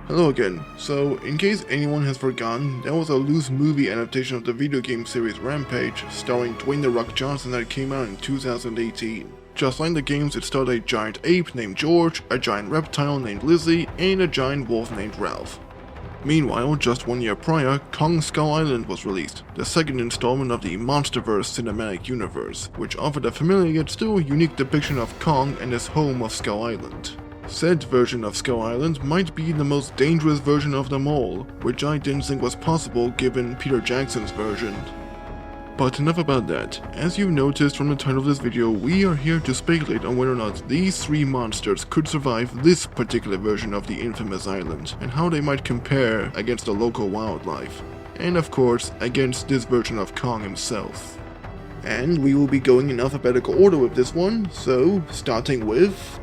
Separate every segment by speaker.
Speaker 1: Hello again. So, in case anyone has forgotten, there was a loose movie adaptation of the video game series Rampage, starring Dwayne "The Rock" Johnson that came out in 2018. Just like the games, it starred a giant ape named George, a giant reptile named Lizzie, and a giant wolf named Ralph. Meanwhile, just 1 year prior, Kong Skull Island was released, the second installment of the Monsterverse cinematic universe, which offered a familiar yet still unique depiction of Kong and his home of Skull Island. Said version of Skull Island might be the most dangerous version of them all, which I didn't think was possible given Peter Jackson's version. But enough about that. As you've noticed from the title of this video, we are here to speculate on whether or not these three monsters could survive this particular version of the infamous island, and how they might compare against the local wildlife, and of course against this version of Kong himself. And we will be going in alphabetical order with this one, so starting with...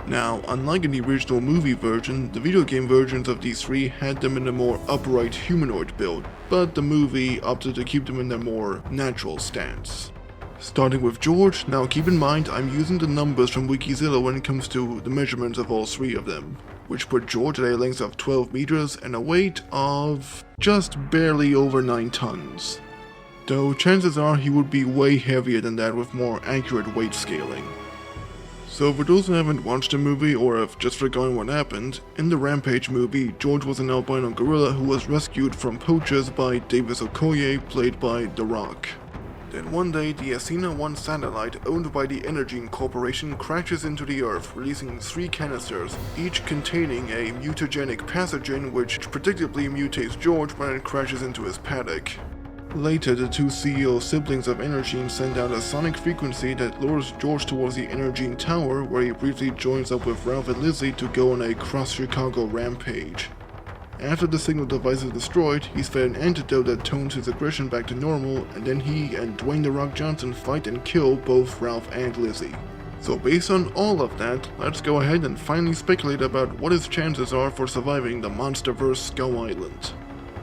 Speaker 1: Now, unlike in the original movie version, the video game versions of these three had them in a more upright humanoid build, but the movie opted to keep them in their more natural stance. Starting with George, now keep in mind I'm using the numbers from Wikizilla when it comes to the measurements of all three of them, which put George at a length of 12 meters and a weight of just barely over 9 tons. Though chances are he would be way heavier than that with more accurate weight scaling. So for those who haven't watched the movie or have just forgotten what happened, in the Rampage movie, George was an albino gorilla who was rescued from poachers by Davis Okoye, played by The Rock. Then one day, the Athena 1 satellite owned by the Energy Corporation crashes into the Earth, releasing 3 canisters, each containing a mutagenic pathogen which predictably mutates George when it crashes into his paddock. Later, the two CEO siblings of Energene send out a sonic frequency that lures George towards the Energene Tower, where he briefly joins up with Ralph and Lizzie to go on a cross-Chicago rampage. After the signal device is destroyed, he's fed an antidote that tones his aggression back to normal, and then he and Dwayne "The Rock" Johnson fight and kill both Ralph and Lizzie. So based on all of that, let's go ahead and finally speculate about what his chances are for surviving the Monsterverse Skull Island.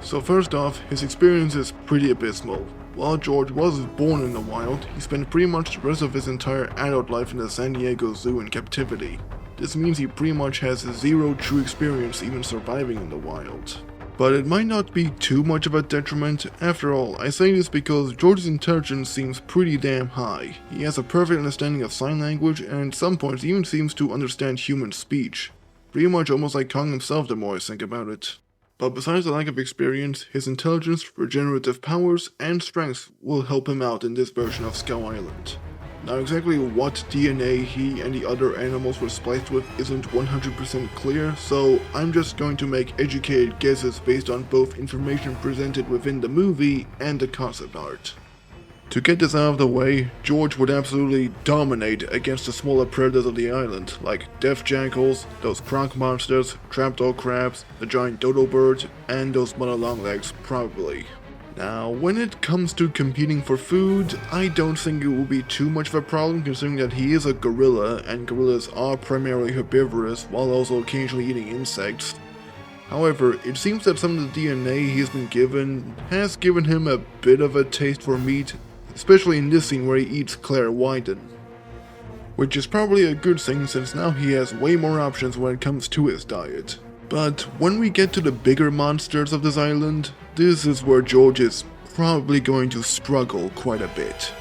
Speaker 1: So first off, his experience is pretty abysmal. While George was born in the wild, he spent pretty much the rest of his entire adult life in the San Diego Zoo in captivity. This means he pretty much has zero true experience even surviving in the wild. But it might not be too much of a detriment. After all, I say this because George's intelligence seems pretty damn high. He has a perfect understanding of sign language and at some points even seems to understand human speech. Pretty much almost like Kong himself the more I think about it. But besides the lack of experience, his intelligence, regenerative powers, and strength will help him out in this version of Skull Island. Now exactly what DNA he and the other animals were spliced with isn't 100% clear, so I'm just going to make educated guesses based on both information presented within the movie and the concept art. To get this out of the way, George would absolutely dominate against the smaller predators of the island, like death jackals, those croc monsters, trapdoor crabs, the giant dodo bird, and those mother longlegs, probably. Now, when it comes to competing for food, I don't think it will be too much of a problem considering that he is a gorilla, and gorillas are primarily herbivorous while also occasionally eating insects. However, it seems that some of the DNA he's been given has given him a bit of a taste for meat, especially in this scene where he eats Claire Wyden. Which is probably a good thing since now he has way more options when it comes to his diet. But when we get to the bigger monsters of this island, this is where George is probably going to struggle quite a bit.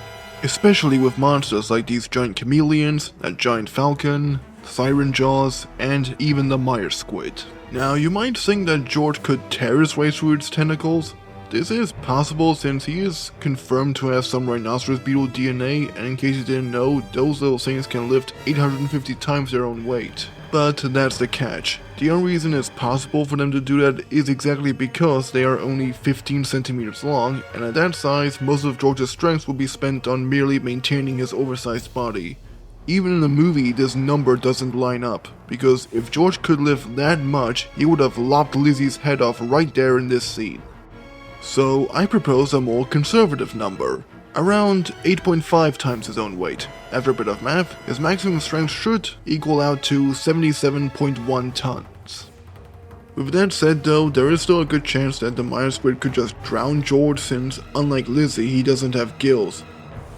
Speaker 1: Especially with monsters like these giant chameleons, that giant falcon, siren jaws, and even the Meyer squid. Now you might think that George could tear his way through its tentacles. This is possible since he is confirmed to have some rhinoceros beetle DNA, and in case you didn't know, those little things can lift 850 times their own weight. But that's the catch. The only reason it's possible for them to do that is exactly because they are only 15 centimeters long, and at that size, most of George's strength will be spent on merely maintaining his oversized body. Even in the movie, this number doesn't line up, because if George could lift that much, he would have lopped Lizzie's head off right there in this scene. So I propose a more conservative number, around 8.5 times his own weight. After a bit of math, his maximum strength should equal out to 77.1 tons. With that said though, there is still a good chance that the Mire Squid could just drown George since, unlike Lizzie, he doesn't have gills.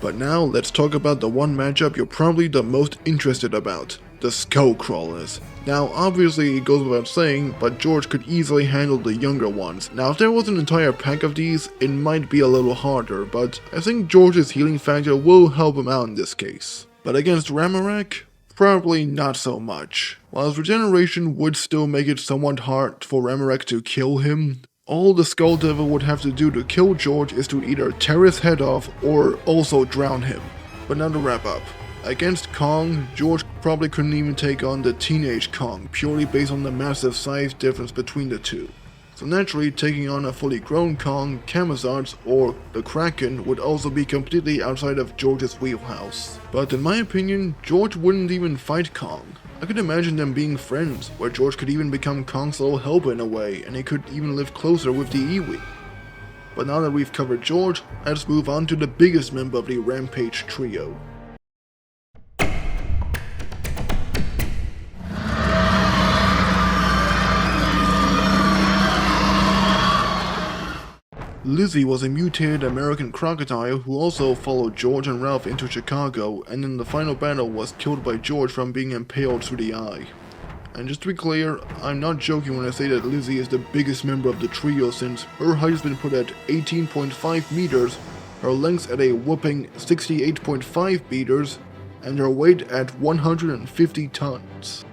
Speaker 1: But now, let's talk about the one matchup you're probably the most interested about, the Skullcrawlers. Now, obviously it goes without saying, but George could easily handle the younger ones. Now, if there was an entire pack of these, it might be a little harder, but I think George's healing factor will help him out in this case. But against Ramorak, probably not so much. While his regeneration would still make it somewhat hard for Ramorak to kill him, all the Skull Devil would have to do to kill George is to either tear his head off or also drown him. But now to wrap up. Against Kong, George probably couldn't even take on the teenage Kong, purely based on the massive size difference between the two. So naturally, taking on a fully grown Kong, Camazards, or the Kraken would also be completely outside of George's wheelhouse. But in my opinion, George wouldn't even fight Kong. I could imagine them being friends, where George could even become Kong's little helper in a way, and he could even live closer with the Iwi. But now that we've covered George, let's move on to the biggest member of the Rampage trio. Lizzie was a mutated American crocodile who also followed George and Ralph into Chicago, and in the final battle was killed by George from being impaled through the eye. And just to be clear, I'm not joking when I say that Lizzie is the biggest member of the trio, since her height has been put at 18.5 meters, her length at a whopping 68.5 meters, and her weight at 150 tons.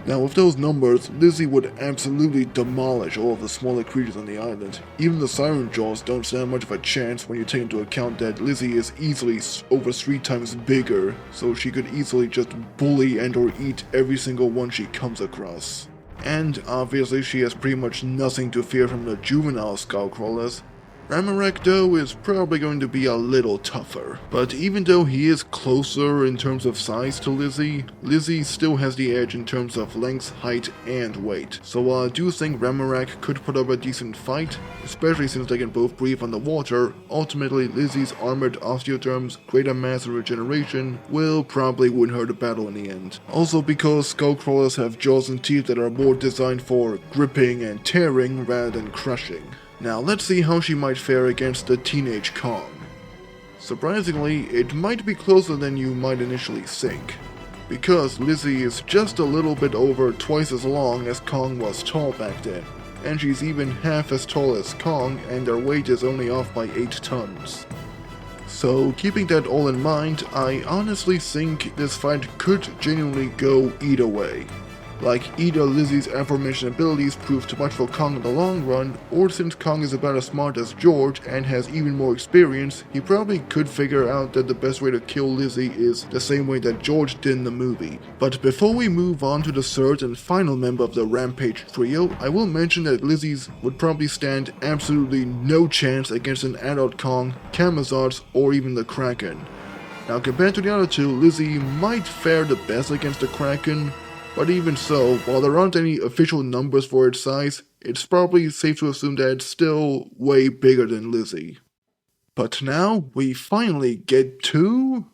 Speaker 1: Now with those numbers, Lizzie would absolutely demolish all of the smaller creatures on the island. Even the Siren Jaws don't stand much of a chance when you take into account that Lizzie is easily over 3 times bigger, so she could easily just bully and or eat every single one she comes across. And obviously she has pretty much nothing to fear from the juvenile Skullcrawlers. Ramorak though is probably going to be a little tougher, but even though he is closer in terms of size to Lizzie, Lizzie still has the edge in terms of length, height, and weight. So while I do think Ramorak could put up a decent fight, especially since they can both breathe underwater, ultimately Lizzie's armored osteotherms, greater mass and regeneration will probably win her the battle in the end. Also because Skullcrawlers have jaws and teeth that are more designed for gripping and tearing rather than crushing. Now let's see how she might fare against the teenage Kong. Surprisingly, it might be closer than you might initially think, because Lizzie is just a little bit over twice as long as Kong was tall back then, and she's even half as tall as Kong, and their weight is only off by 8 tons. So keeping that all in mind, I honestly think this fight could genuinely go either way. Like, either Lizzie's aforementioned abilities prove too much for Kong in the long run, or since Kong is about as smart as George and has even more experience, he probably could figure out that the best way to kill Lizzie is the same way that George did in the movie. But before we move on to the third and final member of the Rampage trio, I will mention that Lizzie's would probably stand absolutely no chance against an adult Kong, Camazards, or even the Kraken. Now compared to the other two, Lizzie might fare the best against the Kraken, but even so, while there aren't any official numbers for its size, it's probably safe to assume that it's still way bigger than Lizzie. But now, we finally get to...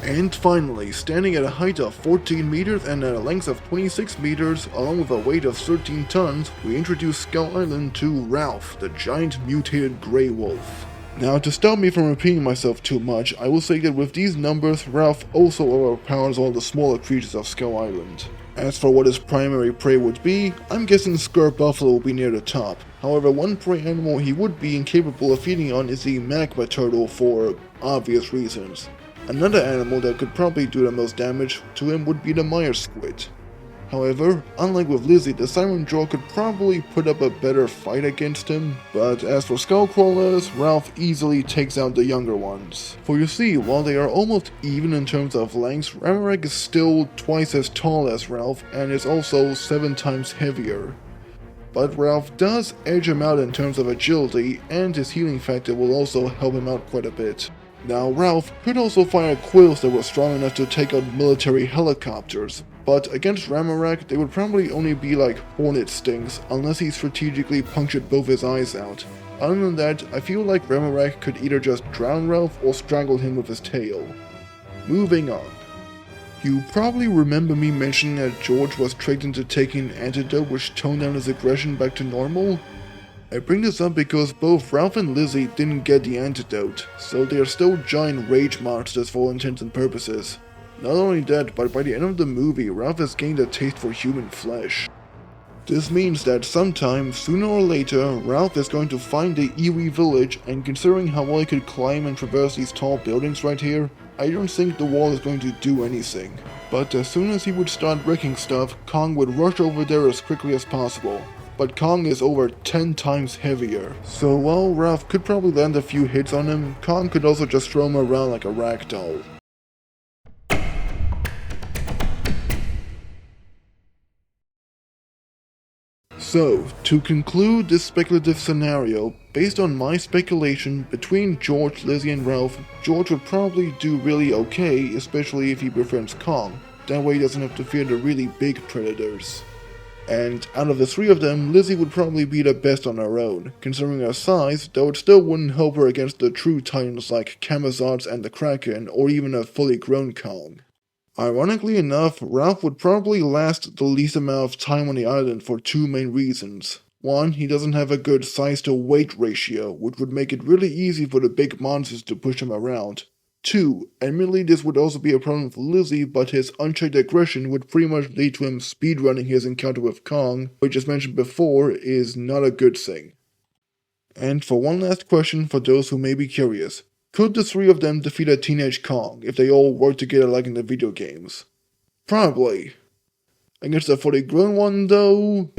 Speaker 1: And finally, standing at a height of 14 meters and at a length of 26 meters, along with a weight of 13 tons, we introduce Skull Island to Ralph, the giant mutated grey wolf. Now, to stop me from repeating myself too much, I will say that with these numbers, Ralph also overpowers all the smaller creatures of Skull Island. As for what his primary prey would be, I'm guessing Skirt Buffalo will be near the top. However, one prey animal he would be incapable of feeding on is the Magma Turtle for obvious reasons. Another animal that could probably do the most damage to him would be the Mire Squid. However, unlike with Lizzie, the Siren Jaw could probably put up a better fight against him, but as for Skullcrawlers, Ralph easily takes out the younger ones. For you see, while they are almost even in terms of length, Ramorak is still twice as tall as Ralph and is also 7 times heavier. But Ralph does edge him out in terms of agility, and his healing factor will also help him out quite a bit. Now, Ralph could also fire quills that were strong enough to take out military helicopters, but against Ramorak, they would probably only be like hornet stings, unless he strategically punctured both his eyes out. Other than that, I feel like Ramorak could either just drown Ralph or strangle him with his tail. Moving on. You probably remember me mentioning that George was tricked into taking an antidote which toned down his aggression back to normal? I bring this up because both Ralph and Lizzie didn't get the antidote, so they are still giant rage monsters for all intents and purposes. Not only that, but by the end of the movie, Ralph has gained a taste for human flesh. This means that sometime, sooner or later, Ralph is going to find the Iwi village, and considering how well he could climb and traverse these tall buildings right here, I don't think the wall is going to do anything. But as soon as he would start wrecking stuff, Kong would rush over there as quickly as possible. But Kong is over 10 times heavier. So while Ralph could probably land a few hits on him, Kong could also just throw him around like a ragdoll. So, to conclude this speculative scenario, based on my speculation, between George, Lizzie and Ralph, George would probably do really okay, especially if he befriends Kong. That way he doesn't have to fear the really big predators. And out of the three of them, Lizzie would probably be the best on her own, considering her size, though it still wouldn't help her against the true titans like Camazotz and the Kraken, or even a fully grown Kong. Ironically enough, Ralph would probably last the least amount of time on the island for two main reasons. One, he doesn't have a good size to weight ratio, which would make it really easy for the big monsters to push him around. 2. Admittedly this would also be a problem for Lizzie, but his unchecked aggression would pretty much lead to him speedrunning his encounter with Kong, which as mentioned before is not a good thing. And for one last question for those who may be curious, could the three of them defeat a teenage Kong if they all work together like in the video games? Probably. Against a fully grown one though?